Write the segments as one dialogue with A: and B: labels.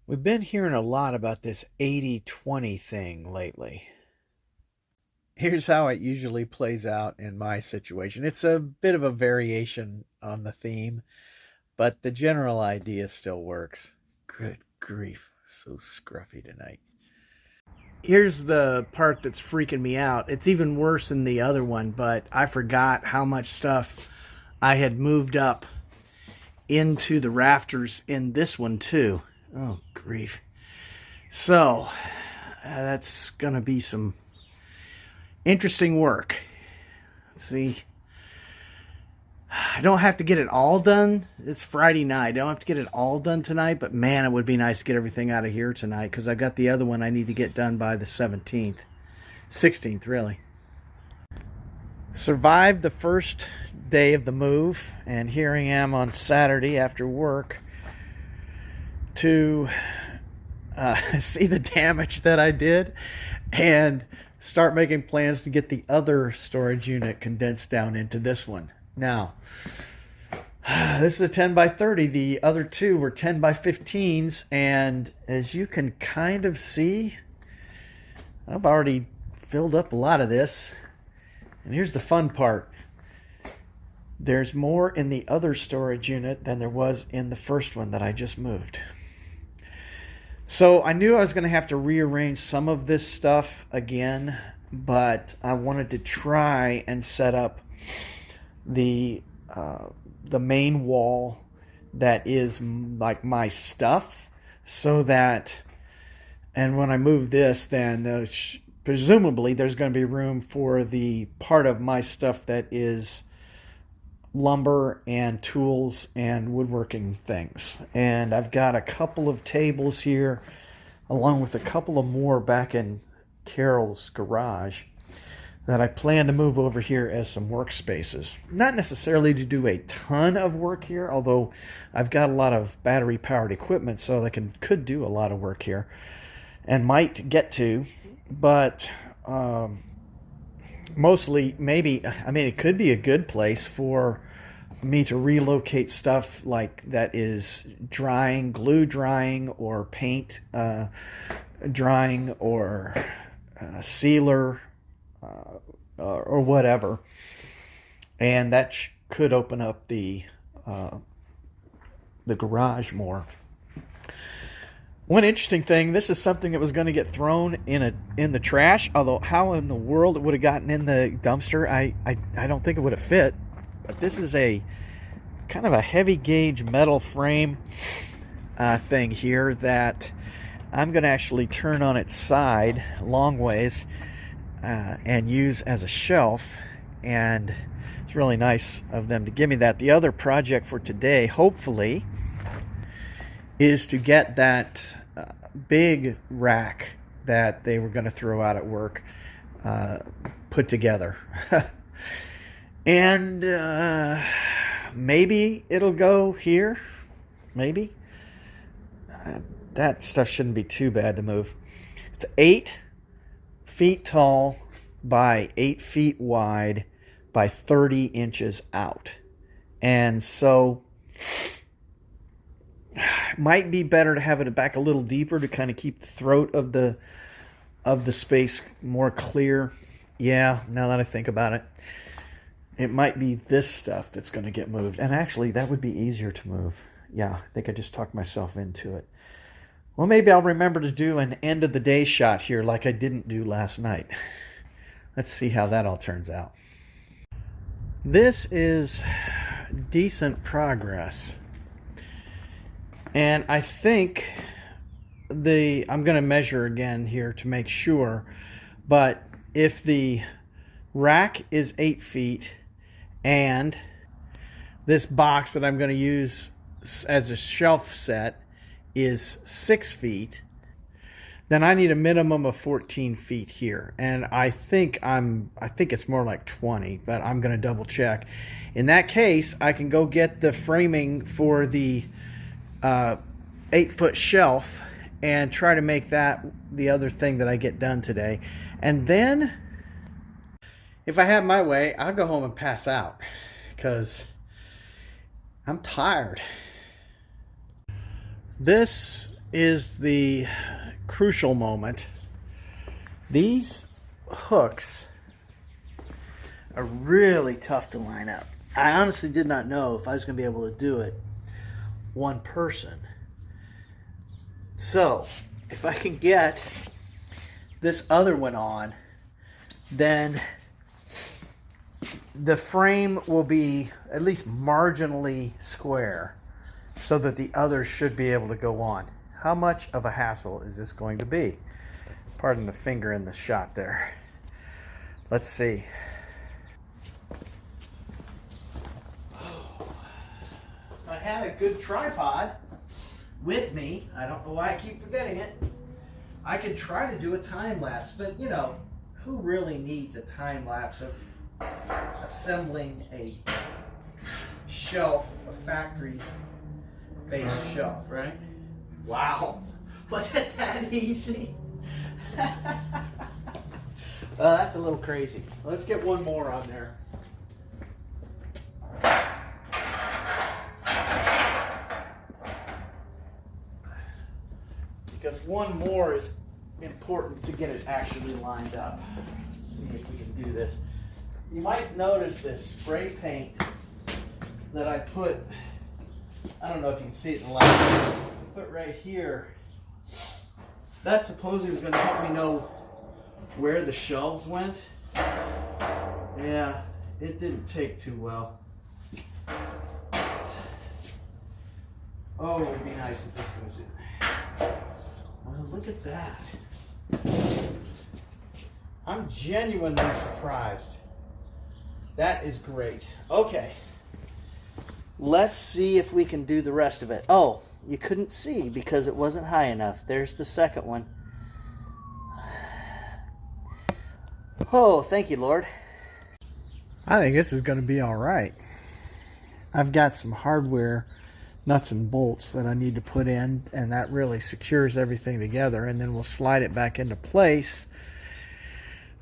A: We've been hearing a lot about this 80-20 thing lately. Here's how it usually plays out in my situation. It's a bit of a variation on the theme, but the general idea still works. Good grief, so scruffy tonight. Here's the part that's freaking me out. It's even worse than the other one, but I forgot how much stuff I had moved up into the rafters in this one too. Oh, grief. So, that's going to be some interesting work. Let's see. I don't have to get it all done. It's Friday night. I don't have to get it all done tonight, but man, it would be nice to get everything out of here tonight because I've got the other one I need to get done by the 17th. 16th, really. Survived the first day of the move, and here I am on Saturday after work to see the damage that I did and start making plans to get the other storage unit condensed down into this one. Now, this is a 10 by 30. The other two were 10 by 15s, and as you can kind of see, I've already filled up a lot of this. And here's the fun part. There's more in the other storage unit than there was in the first one that I just moved. So I knew I was going to have to rearrange some of this stuff again, but I wanted to try and set up the main wall that is like my stuff, so that, and when I move this, then presumably there's going to be room for the part of my stuff that is lumber and tools and woodworking things. And I've got a couple of tables here along with a couple of more back in Carol's garage that I plan to move over here as some workspaces. Not necessarily to do a ton of work here, although I've got a lot of battery powered equipment so I could do a lot of work here and might get to, but mostly maybe, I mean, it could be a good place for me to relocate stuff like that is drying, glue drying, or paint drying, or sealer, or whatever. And that could open up the garage more. One interesting thing, this is something that was going to get thrown in the trash, although how in the world it would have gotten in the dumpster, I don't think it would have fit. But this is a kind of a heavy gauge metal frame thing here that I'm going to actually turn on its side long ways and use as a shelf. And it's really nice of them to give me that. The other project for today, hopefully, is to get that big rack that they were going to throw out at work put together. And maybe it'll go here. Maybe. That stuff shouldn't be too bad to move. It's 8 feet tall by 8 feet wide by 30 inches out. And so it might be better to have it back a little deeper to kind of keep the throat of the space more clear. Yeah, now that I think about it. It might be this stuff that's going to get moved. And actually, that would be easier to move. Yeah, I think I just talked myself into it. Well, maybe I'll remember to do an end of the day shot here like I didn't do last night. Let's see how that all turns out. This is decent progress. And I think I'm going to measure again here to make sure. But if the rack is 8 feet, and this box that I'm going to use as a shelf set is 6 feet, then I need a minimum of 14 feet here. And I think it's more like 20, but I'm going to double check. In that case, I can go get the framing for the 8-foot shelf and try to make that the other thing that I get done today. And then, if I have my way, I'll go home and pass out because I'm tired. This is the crucial moment. These hooks are really tough to line up. I honestly did not know if I was going to be able to do it one person. So, if I can get this other one on, then the frame will be at least marginally square so that the others should be able to go on. How much of a hassle is this going to be? Pardon the finger in the shot there. Let's see. If I had a good tripod with me, I don't know why I keep forgetting it, I could try to do a time lapse, but you know, who really needs a time lapse of assembling a shelf, a factory-based shelf, right? Wow, was it that easy? Well, that's a little crazy. Let's get one more on there. Because one more is important to get it actually lined up. Let's see if we can do this. You might notice this spray paint that I put, I don't know if you can see it in the light, put right here. That supposedly was going to help me know where the shelves went. Yeah, it didn't take too well. Oh, it would be nice if this goes in. Well, look at that. I'm genuinely surprised. That is great. Okay. Let's see if we can do the rest of it. Oh, you couldn't see because it wasn't high enough. There's the second one. Oh, thank you, Lord. I think this is going to be all right. I've got some hardware nuts and bolts that I need to put in, and that really secures everything together, and then we'll slide it back into place.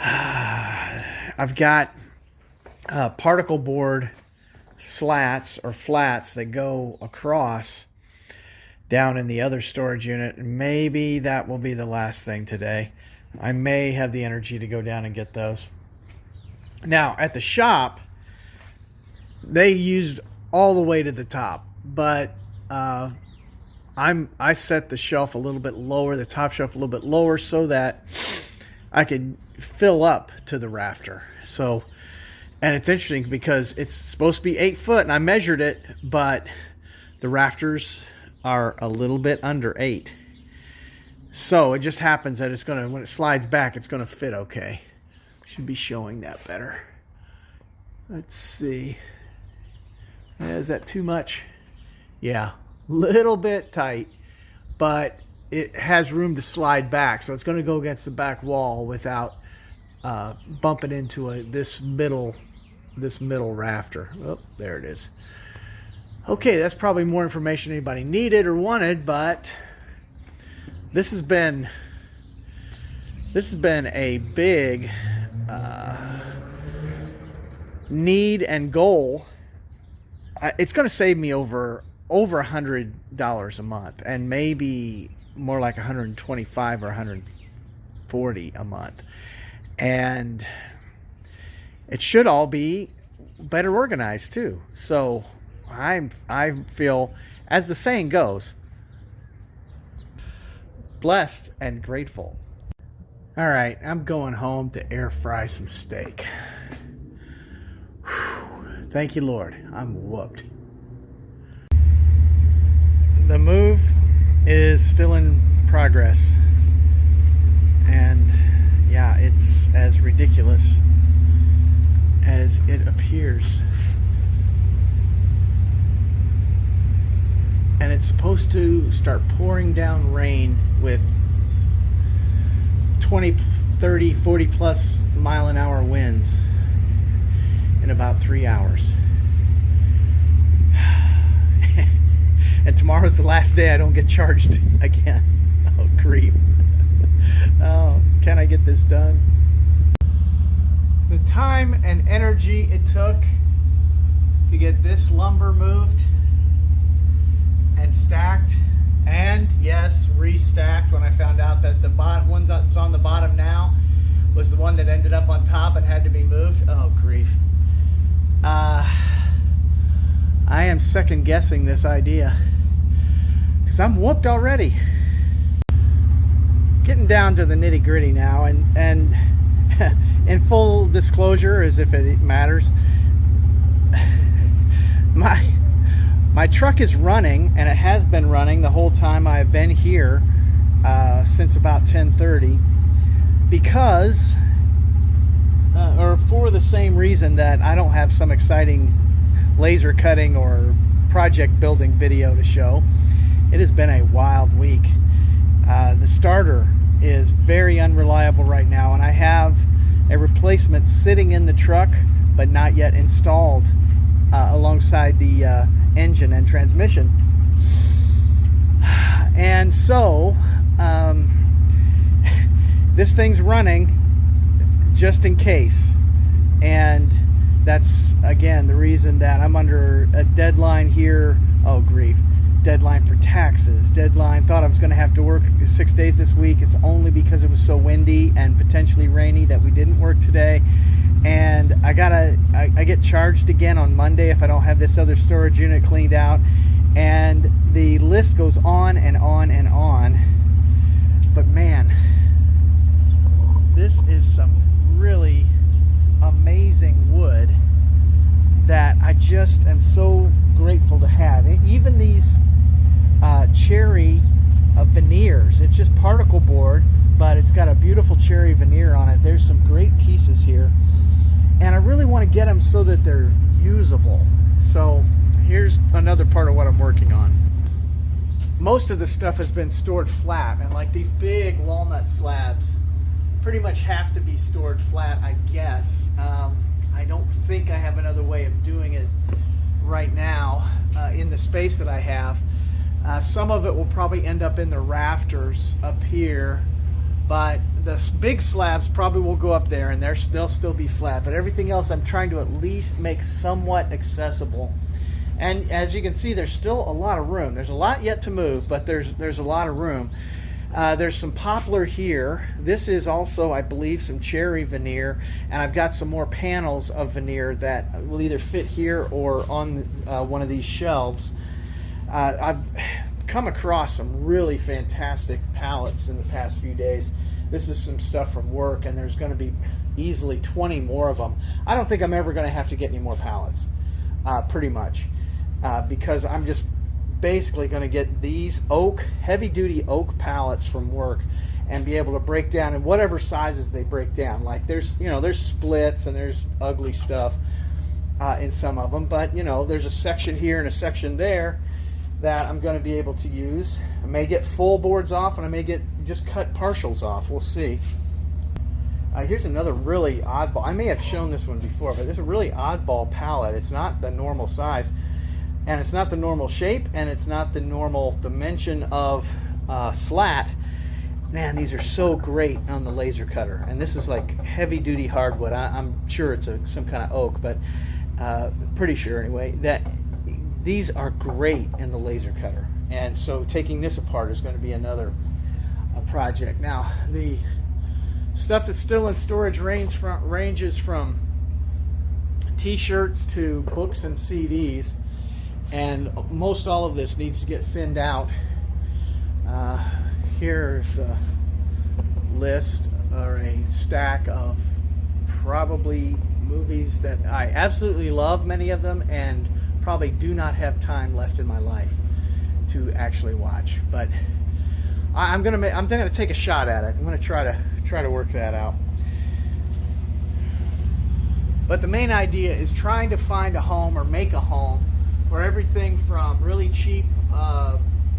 A: I've got particle board slats or flats that go across down in the other storage unit. Maybe that will be the last thing today. I may have the energy to go down and get those. Now at the shop, they used all the way to the top, but I set the shelf a little bit lower, the top shelf a little bit lower, so that I could fill up to the rafter. So, and it's interesting because it's supposed to be 8 foot, and I measured it, but the rafters are a little bit under 8. So it just happens that it's gonna, when it slides back, it's gonna fit okay. Should be showing that better. Let's see. Is that too much? Yeah, little bit tight, but it has room to slide back, so it's going to go against the back wall without bumping into this middle rafter. Oh, there it is. Okay, that's probably more information anybody needed or wanted, but this has been a big need and goal. It's going to save me over $100 a month, and maybe more like 125 or 140 a month. And it should all be better organized too. So I feel, as the saying goes, blessed and grateful. All right, I'm going home to air fry some steak. Whew. Thank you, Lord. I'm whooped. The move is still in progress, and yeah, it's as ridiculous as it appears. And it's supposed to start pouring down rain with 20, 30, 40 plus mile an hour winds in about 3 hours. And tomorrow's the last day I don't get charged again. Oh, grief. Oh, can I get this done? The time and energy it took to get this lumber moved and stacked and, yes, restacked when I found out that the one that's on the bottom now was the one that ended up on top and had to be moved. Oh, grief. I am second guessing this idea because I'm whooped already. Getting down to the nitty gritty now, and in full disclosure, as if it matters, my truck is running, and it has been running the whole time I've been here since about 10:30, because or for the same reason that I don't have some exciting laser cutting or project building video to show. It has been a wild week. The starter is very unreliable right now, and I have a replacement sitting in the truck but not yet installed alongside the engine and transmission. And so this thing's running just in case, and that's again the reason that I'm under a deadline here. Oh, grief. Deadline for taxes, deadline. Thought I was going to have to work 6 days this week. It's only because it was so windy and potentially rainy that we didn't work today. And I get charged again on Monday if I don't have this other storage unit cleaned out. And the list goes on and on and on. But man, this is some really amazing wood that I just am so grateful to have. Even these cherry veneers, it's just particle board, but it's got a beautiful cherry veneer on it. There's some great pieces here, and I really want to get them so that they're usable. So here's another part of what I'm working on. Most of the stuff has been stored flat, and like these big walnut slabs pretty much have to be stored flat, I guess. I don't think I have another way of doing it right now in the space that I have. Some of it will probably end up in the rafters up here, but the big slabs probably will go up there and they'll still be flat. But everything else I'm trying to at least make somewhat accessible. And as you can see, there's still a lot of room. There's a lot yet to move, but there's a lot of room. There's some poplar here. This is also, I believe, some cherry veneer, and I've got some more panels of veneer that will either fit here or on one of these shelves. I've come across some really fantastic pallets in the past few days. This is some stuff from work, and there's going to be easily 20 more of them. I don't think I'm ever going to have to get any more pallets, pretty much, because I'm just basically going to get these heavy-duty oak pallets from work and be able to break down in whatever sizes they break down. Like there's splits and there's ugly stuff in some of them, but there's a section here and a section there that I'm going to be able to use. I may get full boards off, and I may get just cut partials off. We'll see. Here's another really oddball. I may have shown this one before, but there's a really oddball pallet. It's not the normal size, and it's not the normal shape, and it's not the normal dimension of slat. Man, these are so great on the laser cutter. And this is like heavy-duty hardwood. I'm sure it's some kind of oak, but pretty sure anyway that these are great in the laser cutter. And so taking this apart is going to be another project. Now, the stuff that's still in storage ranges from t-shirts to books and CDs, and most all of this needs to get thinned out. Here's a list or a stack of probably movies that I absolutely love, many of them, and probably do not have time left in my life to actually watch. But I'm gonna take a shot at it. I'm gonna try to work that out. But the main idea is trying to find a home or make a home for everything from really cheap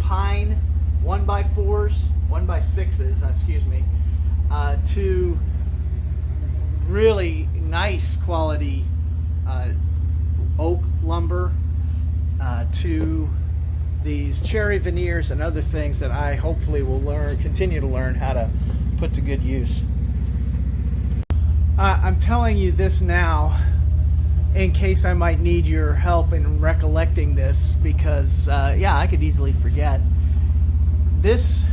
A: pine 1x4s, 1x6s, excuse me, to really nice quality oak lumber, to these cherry veneers and other things that I hopefully will continue to learn how to put to good use. I'm telling you this now in case I might need your help in recollecting this, because yeah, I could easily forget. This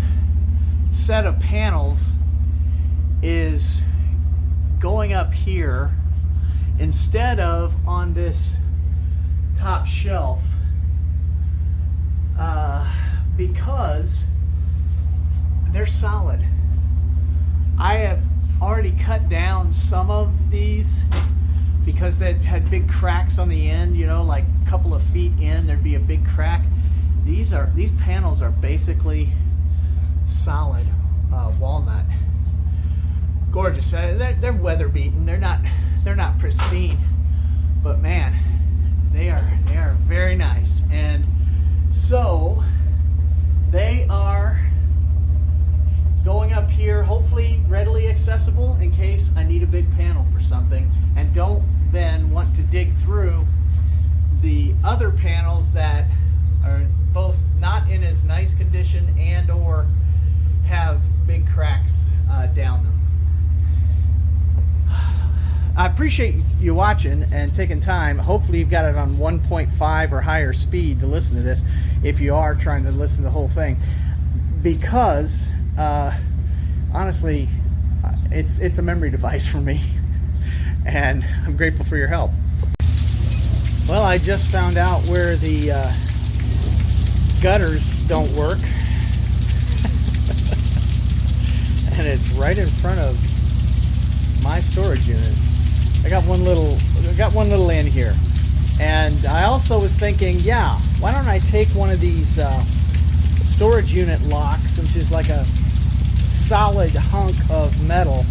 A: set of panels is going up here instead of on this top shelf, because they're solid. I have already cut down some of these because they had big cracks on the end, you know, like a couple of feet in there'd be a big crack. These panels are basically solid walnut. Gorgeous. They're weather beaten. They're not pristine, but man, they are very nice. And so they are going up here, hopefully readily accessible in case I need a big panel for something, and don't then want to dig through the other panels that are both not in as nice condition and or have big cracks down them. I appreciate you watching and taking time. Hopefully you've got it on 1.5 or higher speed to listen to this if you are trying to listen to the whole thing, because honestly it's a memory device for me and I'm grateful for your help. Well, I just found out where the gutters don't work and it's right in front of my storage unit. I got one little in here, and I also was thinking, yeah, why don't I take one of these storage unit locks, which is like a solid hunk of metal.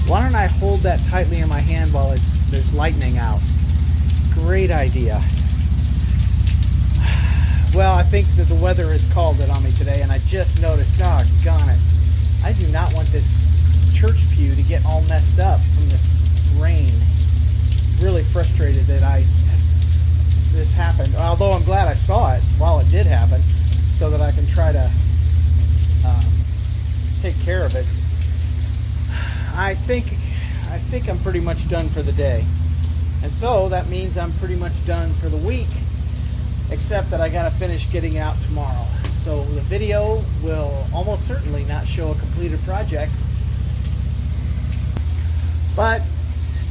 A: Why don't I hold that tightly in my hand while there's lightning out? Great idea. Well, I think that the weather has called it on me today, and I just noticed, doggone it, I do not want this church pew to get all messed up from this rain. Really frustrated that this happened, although I'm glad I saw it while it did happen so that I can try to take care of it. I think I'm pretty much done for the day, and so that means I'm pretty much done for the week, except that I gotta finish getting out tomorrow. So the video will almost certainly not show a completed project, but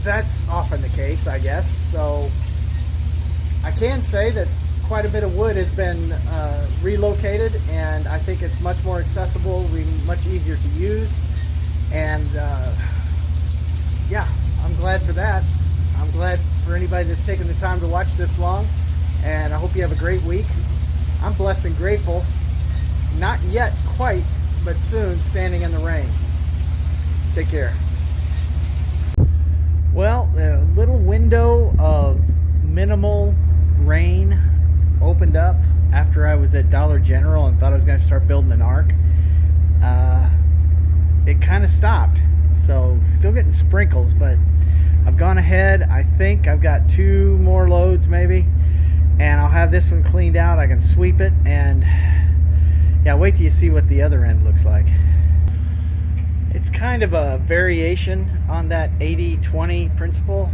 A: that's often the case, I guess. So I can say that quite a bit of wood has been relocated, and I think it's much more accessible, much easier to use, and yeah, I'm glad for that. I'm glad for anybody that's taken the time to watch this long, and I hope you have a great week. I'm blessed and grateful. Not yet quite, but soon, standing in the rain. Take care. Well, a little window of minimal rain opened up after I was at Dollar General and thought I was going to start building an ark. It kind of stopped, so still getting sprinkles, but I've gone ahead. I think I've got 2 more loads maybe, and I'll have this one cleaned out. I can sweep it, and yeah, wait till you see what the other end looks like. It's kind of a variation on that 80-20 principle.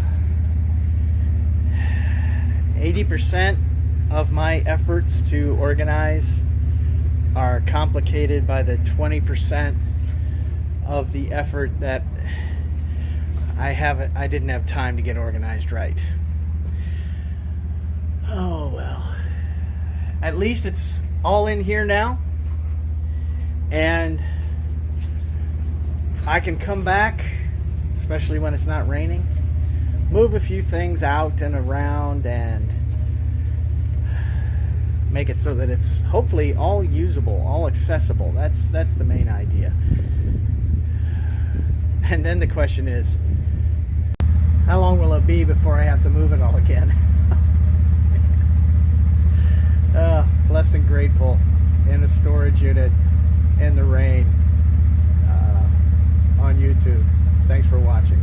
A: 80% of my efforts to organize are complicated by the 20% of the effort that I didn't have time to get organized right. Oh well. At least it's all in here now, and I can come back, especially when it's not raining, move a few things out and around and make it so that it's hopefully all usable, all accessible. That's the main idea. And then the question is, how long will it be before I have to move it all again? Blessed and grateful in a storage unit in the rain on YouTube. Thanks for watching.